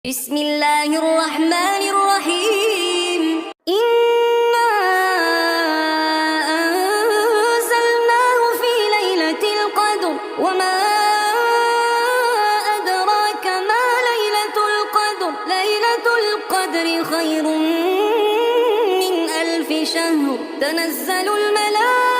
بسم الله الرحمن الرحيم. إنا أنزلناه في ليلة القدر وما أدراك ما ليلة القدر. ليلة القدر خير من 1000 شهر. تنزل الملائكة